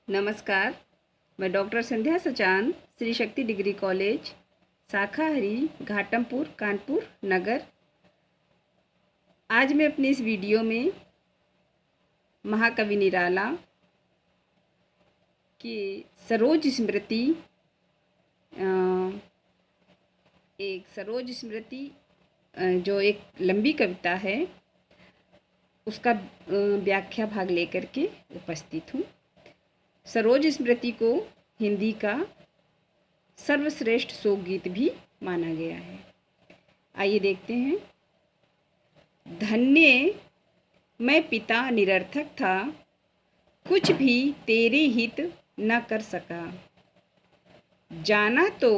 नमस्कार। मैं डॉक्टर संध्या Sachan, Shri Shakti degree college, शाखा हरी, घाटमपुर, कानपुर नगर। आज मैं अपनी इस वीडियो में महाकवि निराला की सरोज स्मृति जो एक लंबी कविता है उसका व्याख्या भाग लेकर के उपस्थित हूँ। सरोज स्मृति को हिंदी का सर्वश्रेष्ठ शोक गीत भी माना गया है। आइए देखते हैं। धन्य मैं पिता निरर्थक था, कुछ भी तेरे हित न कर सका। जाना तो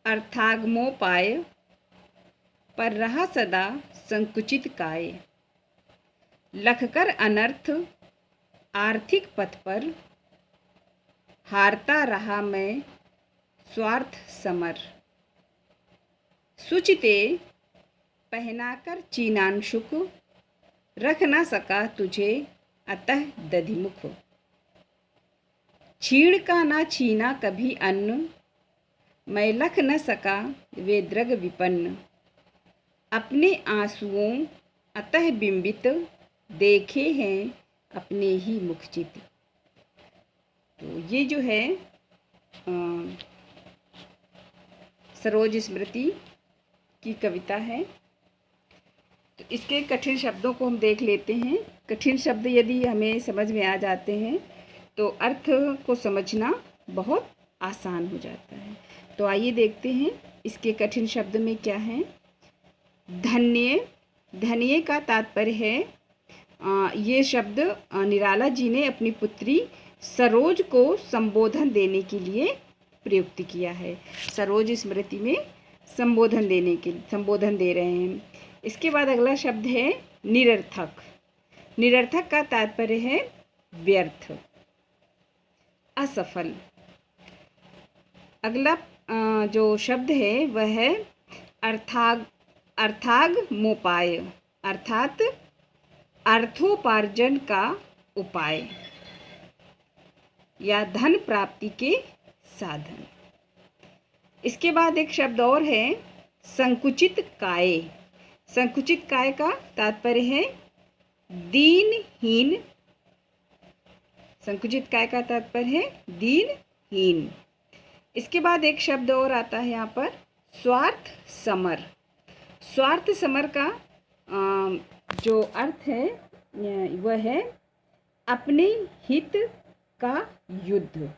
अर्थागमोपाय, पर रहा सदा संकुचित काय। लखकर अनर्थ आर्थिक पथ पर, हारता रहा मैं स्वार्थ समर। सुचिते पहनाकर चीनांशुक, रख न सका तुझे अतः दधिमुख। छीण का ना छीना कभी अन्न, मैं लख न सका वे द्रग विपन्न। अपने आंसुओं अतः बिंबित, देखे हैं अपने ही मुखचित। तो ये जो है सरोज स्मृति की कविता है। तो इसके कठिन शब्दों को हम देख लेते हैं। कठिन शब्द यदि हमें समझ में आ जाते हैं तो अर्थ को समझना बहुत आसान हो जाता है। तो आइए देखते हैं इसके कठिन शब्द में क्या है। धन्य, धन्य का तात्पर्य है ये शब्द निराला जी ने अपनी पुत्री सरोज को संबोधन देने के लिए प्रयुक्त किया है। सरोज स्मृति में संबोधन दे रहे हैं। इसके बाद अगला शब्द है निरर्थक। निरर्थक का तात्पर्य है व्यर्थ, असफल। अगला जो शब्द है वह है अर्थागमोपाय, अर्थात अर्थोपार्जन का उपाय या धन प्राप्ति के साधन। इसके बाद एक शब्द और है संकुचित काय। संकुचित काय का तात्पर्य है दीनहीन। संकुचित काय का तात्पर्य है दीनहीन। इसके बाद एक शब्द और आता है यहाँ पर स्वार्थ समर। स्वार्थ समर का जो अर्थ है वह है अपने हित का युद्ध।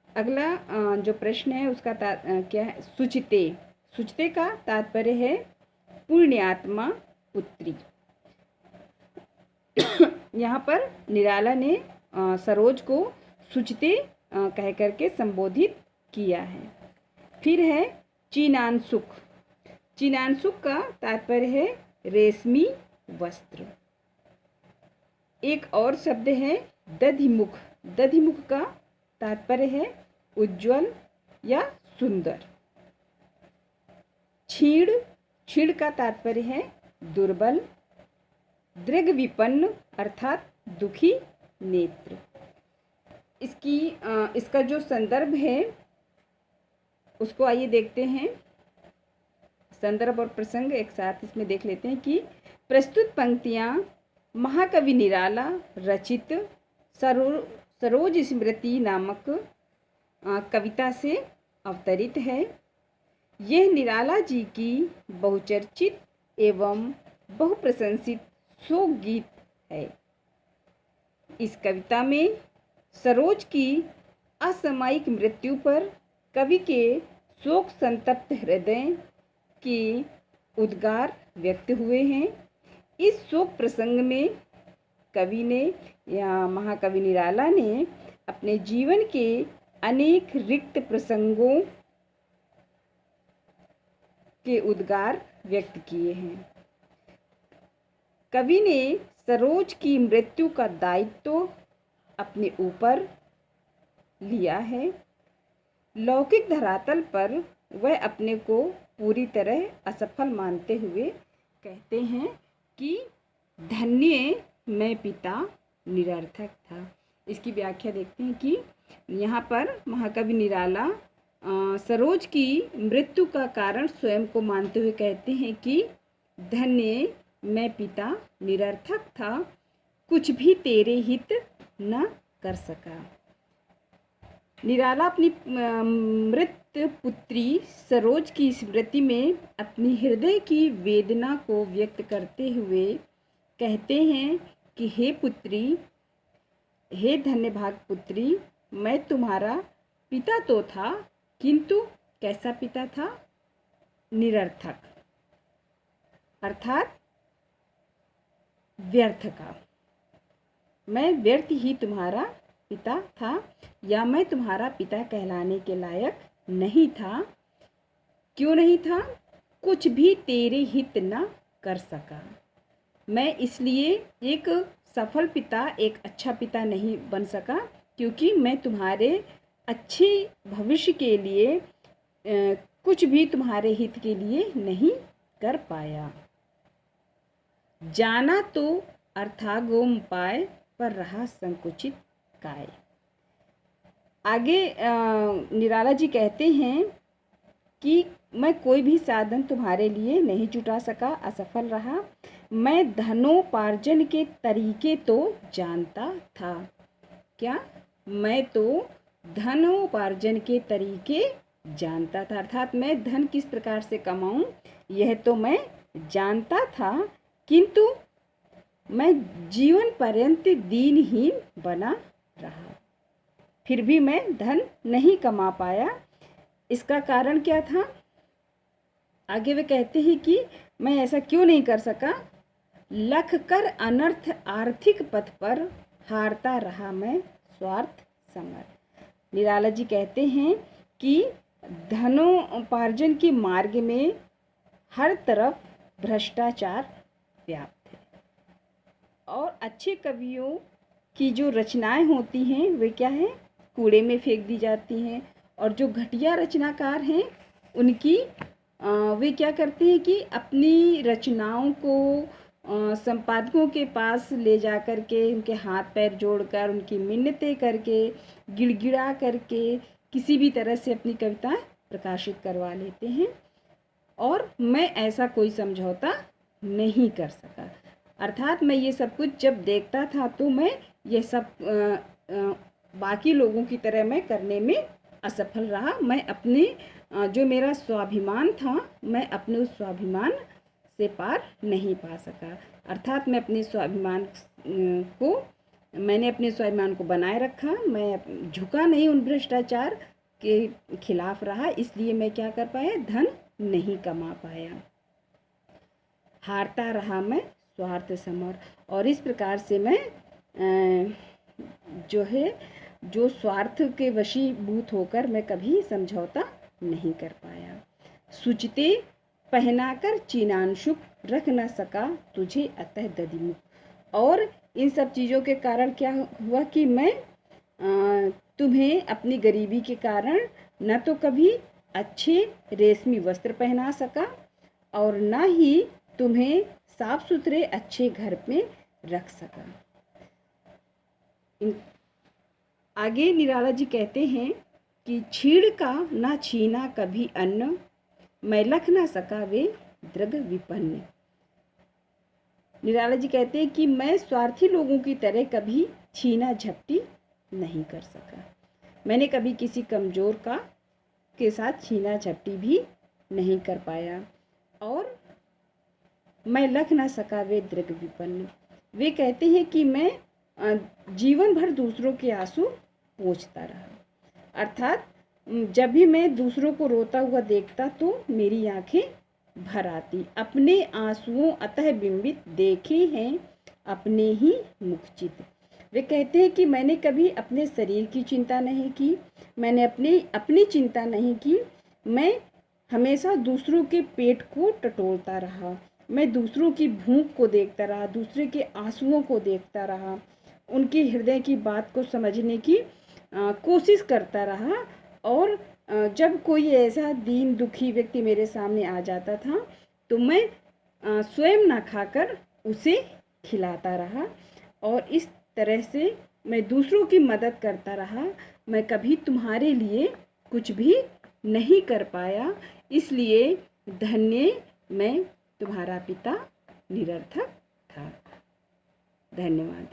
अगला जो प्रश्न है उसका क्या है। सुचिते। सुचिते का तात्पर्य है पुण्यात्मा पुत्री। यहाँ पर निराला ने सरोज को सुचिते कह करके संबोधित किया है। फिर है चीनांशुक। चीनांशुक का तात्पर्य है रेशमी वस्त्र। एक और शब्द है दधिमुख। दधिमुख का तात्पर्य है उज्जवल या सुंदर। छीण। छीण का तात्पर्य है दुर्बल। दृग विपन्न अर्थात दुखी नेत्र। इसका जो संदर्भ है उसको आइए देखते हैं। संदर्भ और प्रसंग एक साथ इसमें देख लेते हैं कि प्रस्तुत पंक्तियाँ महाकवि निराला रचित सरोज स्मृति नामक कविता से अवतरित है। यह निराला जी की बहुचर्चित एवं बहुप्रशंसित शोक गीत है। इस कविता में सरोज की असामयिक मृत्यु पर कवि के शोक संतप्त हृदय के उद्गार व्यक्त हुए हैं। इस शोक प्रसंग में कवि ने या महाकवि निराला ने अपने जीवन के अनेक रिक्त प्रसंगों के उद्गार व्यक्त किए हैं। कवि ने सरोज की मृत्यु का दायित्व अपने ऊपर लिया है। लौकिक धरातल पर वह अपने को पूरी तरह असफल मानते हुए कहते हैं कि धन्य मैं पिता निरर्थक था। इसकी व्याख्या देखते हैं कि यहाँ पर महाकवि निराला सरोज की मृत्यु का कारण स्वयं को मानते हुए कहते हैं कि धन्य मैं पिता निरर्थक था, कुछ भी तेरे हित न कर सका। निराला अपनी मृत पुत्री सरोज की स्मृति में अपनी हृदय की वेदना को व्यक्त करते हुए कहते हैं कि हे पुत्री, हे धन्यभाग पुत्री, मैं तुम्हारा पिता तो था, किंतु कैसा पिता था? निरर्थक, अर्थात व्यर्थ का। मैं व्यर्थ ही तुम्हारा पिता था, या मैं तुम्हारा पिता कहलाने के लायक नहीं था। क्यों नहीं था? कुछ भी तेरे हित न कर सका। मैं इसलिए एक सफल पिता, एक अच्छा पिता नहीं बन सका, क्योंकि मैं तुम्हारे अच्छे भविष्य के लिए कुछ भी तुम्हारे हित के लिए नहीं कर पाया। जाना तो अर्थागम पाए, पर रहा संकुचित काय। आगे निराला जी कहते हैं कि मैं कोई भी साधन तुम्हारे लिए नहीं जुटा सका, असफल रहा। मैं धनोपार्जन के तरीके तो जानता था। क्या? मैं तो धनोपार्जन के तरीके जानता था, अर्थात मैं धन किस प्रकार से कमाऊं यह तो मैं जानता था, किंतु मैं जीवन पर्यंत दीनहीन बना रहा। फिर भी मैं धन नहीं कमा पाया। इसका कारण क्या था? आगे वे कहते हैं कि मैं ऐसा क्यों नहीं कर सका? लख कर अनर्थ आर्थिक पथ पर हारता रहा मैं स्वार्थ समर। निराला जी कहते हैं कि धनोपार्जन के मार्ग में हर तरफ भ्रष्टाचार व्याप्त है, और अच्छे कवियों की जो रचनाएं होती हैं वे क्या हैं? कूड़े में फेंक दी जाती हैं। और जो घटिया रचनाकार हैं उनकी वे क्या करते हैं कि अपनी रचनाओं को संपादकों के पास ले जा कर के उनके हाथ पैर जोड़कर, उनकी मिन्नतें करके, गिड़गिड़ा करके किसी भी तरह से अपनी कविता प्रकाशित करवा लेते हैं। और मैं ऐसा कोई समझौता नहीं कर सका, अर्थात मैं ये सब कुछ जब देखता था तो मैं ये सब बाकी लोगों की तरह मैं करने में असफल रहा। मैं अपने जो मेरा स्वाभिमान था, मैं अपने उस स्वाभिमान से पार नहीं पा सका। अर्थात मैं अपने स्वाभिमान मैंने अपने स्वाभिमान को बनाए रखा, मैं झुका नहीं, उन भ्रष्टाचार के खिलाफ रहा, इसलिए मैं क्या कर पाया? धन नहीं कमा पाया। हारता रहा मैं स्वार्थ समर। और इस प्रकार से मैं जो स्वार्थ के वशीभूत होकर मैं कभी समझौता नहीं कर पाया। सुचते पहनाकर चीनांशुक रख न सका तुझे अतः दधिमुख। और इन सब चीज़ों के कारण क्या हुआ कि मैं तुम्हें अपनी गरीबी के कारण न तो कभी अच्छे रेशमी वस्त्र पहना सका, और न ही तुम्हें साफ सुथरे अच्छे घर में रख सका। आगे निराला जी कहते हैं कि छीड़ का ना छीना कभी अन्न, मैं लख ना सका वे दृग विपन्न। निराला जी कहते हैं कि मैं स्वार्थी लोगों की तरह कभी छीना झपटी नहीं कर सका। मैंने कभी किसी कमज़ोर के साथ छीना झपटी भी नहीं कर पाया, और मैं लख ना सका वे दृग विपन्न। वे कहते हैं कि मैं जीवन भर दूसरों के आंसू पोंछता रहा, अर्थात जब भी मैं दूसरों को रोता हुआ देखता तो मेरी आंखें भर आती। अपने आंसुओं अतः बिंबित देखे हैं अपने ही मुखचित। वे कहते हैं कि मैंने कभी अपने शरीर की चिंता नहीं की, मैंने अपनी चिंता नहीं की। मैं हमेशा दूसरों के पेट को टटोलता रहा, मैं दूसरों की भूख को देखता रहा, दूसरे के आंसुओं को देखता रहा, उनके हृदय की बात को समझने की कोशिश करता रहा। और जब कोई ऐसा दीन दुखी व्यक्ति मेरे सामने आ जाता था तो मैं स्वयं ना खाकर उसे खिलाता रहा। और इस तरह से मैं दूसरों की मदद करता रहा, मैं कभी तुम्हारे लिए कुछ भी नहीं कर पाया, इसलिए धन्य मैं तुम्हारा पिता निरर्थक था। धन्यवाद।